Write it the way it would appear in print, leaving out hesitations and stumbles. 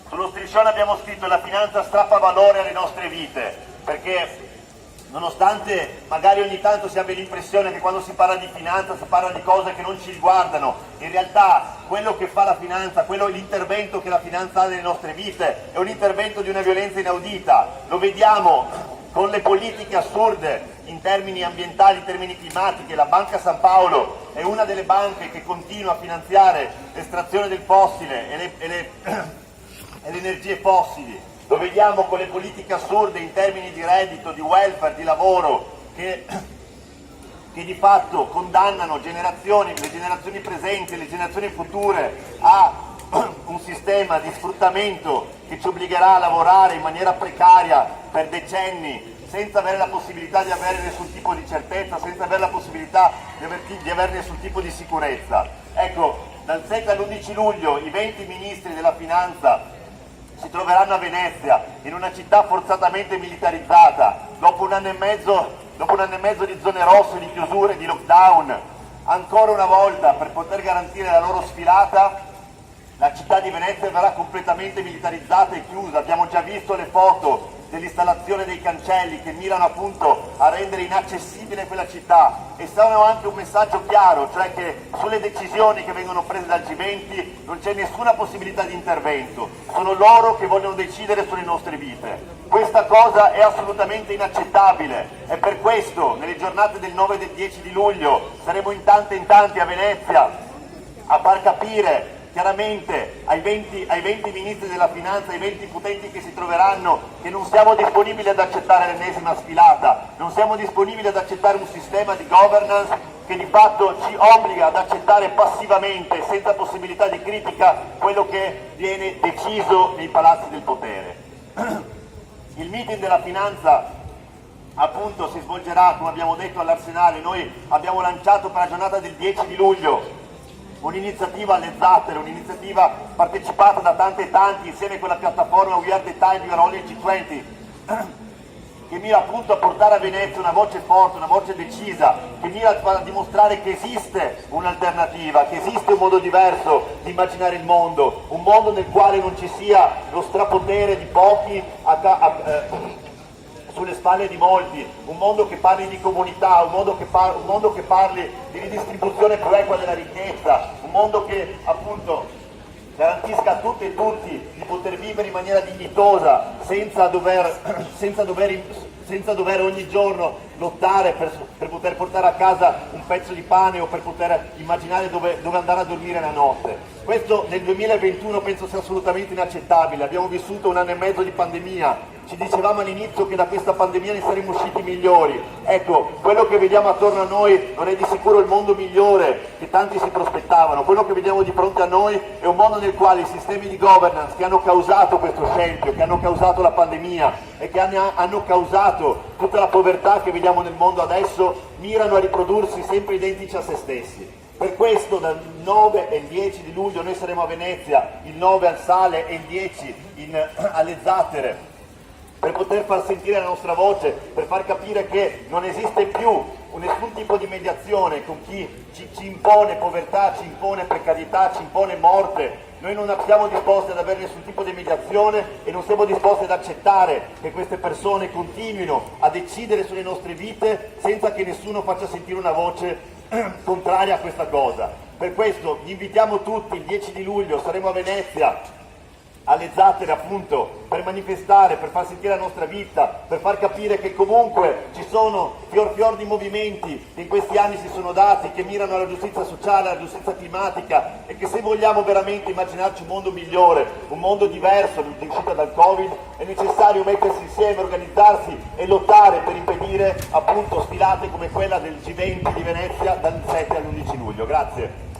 Sullo striscione abbiamo scritto: la finanza strappa valore alle nostre vite, perché nonostante magari ogni tanto si abbia l'impressione che quando si parla di finanza si parla di cose che non ci riguardano, in realtà quello che fa la finanza, l'intervento che la finanza ha nelle nostre vite è un intervento di una violenza inaudita. Lo vediamo con le politiche assurde in termini ambientali, in termini climatici. La Banca San Paolo è una delle banche che continua a finanziare l'estrazione del fossile e le energie fossili. Lo vediamo con le politiche assurde in termini di reddito, di welfare, di lavoro, che di fatto condannano le generazioni presenti e le generazioni future a un sistema di sfruttamento che ci obbligherà a lavorare in maniera precaria per decenni, senza avere la possibilità di avere nessun tipo di certezza, senza avere la possibilità di avere nessun tipo di sicurezza. Ecco, dal 7 all'11 luglio i 20 ministri della finanza si troveranno a Venezia, in una città forzatamente militarizzata, dopo un anno e mezzo di zone rosse, di chiusure, di lockdown. Ancora una volta, per poter garantire la loro sfilata, la città di Venezia verrà completamente militarizzata e chiusa. Abbiamo già visto le foto dell'installazione dei cancelli che mirano appunto a rendere inaccessibile quella città, e sono anche un messaggio chiaro, cioè che sulle decisioni che vengono prese dal G20 non c'è nessuna possibilità di intervento, sono loro che vogliono decidere sulle nostre vite. Questa cosa è assolutamente inaccettabile, e per questo nelle giornate del 9 e del 10 di luglio saremo in tanti a Venezia a far capire chiaramente ai 20 ministri della finanza, ai 20 potenti che si troveranno, che non siamo disponibili ad accettare l'ennesima sfilata, non siamo disponibili ad accettare un sistema di governance che di fatto ci obbliga ad accettare passivamente, senza possibilità di critica, quello che viene deciso nei palazzi del potere. Il meeting della finanza appunto si svolgerà, come abbiamo detto, all'Arsenale. Noi abbiamo lanciato per la giornata del 10 di luglio un'iniziativa alle Zattere, un'iniziativa partecipata da tanti e tanti insieme con la piattaforma We Are the Time, We Are Only G20, che mira appunto a portare a Venezia una voce forte, una voce decisa, che mira a dimostrare che esiste un'alternativa, che esiste un modo diverso di immaginare il mondo, un mondo nel quale non ci sia lo strapotere di pochi sulle spalle di molti, un mondo che parli di comunità, un mondo che parli di ridistribuzione più equa della ricchezza, un mondo che appunto garantisca a tutte e tutti di poter vivere in maniera dignitosa, senza dover ogni giorno lottare per poter portare a casa un pezzo di pane o per poter immaginare dove andare a dormire la notte. Questo nel 2021 penso sia assolutamente inaccettabile. Abbiamo vissuto un anno e mezzo di pandemia, ci dicevamo all'inizio che da questa pandemia ne saremmo usciti migliori. Ecco, quello che vediamo attorno a noi non è di sicuro il mondo migliore che tanti si prospettavano. Quello che vediamo di fronte a noi è un mondo nel quale i sistemi di governance che hanno causato questo scempio, che hanno causato la pandemia e che hanno causato tutta la povertà che vediamo nel mondo adesso, mirano a riprodursi sempre identici a se stessi. Per questo dal 9 e il 10 di luglio noi saremo a Venezia, il 9 al Sale e il 10 alle Zattere, per poter far sentire la nostra voce, per far capire che non esiste più nessun tipo di mediazione con chi ci impone povertà, ci impone precarietà, ci impone morte. Noi non siamo disposti ad avere nessun tipo di mediazione e non siamo disposti ad accettare che queste persone continuino a decidere sulle nostre vite senza che nessuno faccia sentire una voce contraria a questa cosa. Per questo vi invitiamo tutti, il 10 di luglio saremo a Venezia, alle Zattere appunto, per manifestare, per far sentire la nostra vita, per far capire che comunque ci sono fior di movimenti che in questi anni si sono dati, che mirano alla giustizia sociale, alla giustizia climatica, e che se vogliamo veramente immaginarci un mondo migliore, un mondo diverso di uscita dal Covid, è necessario mettersi insieme, organizzarsi e lottare per impedire appunto sfilate come quella del G20 di Venezia dal 7 all'11 luglio. Grazie.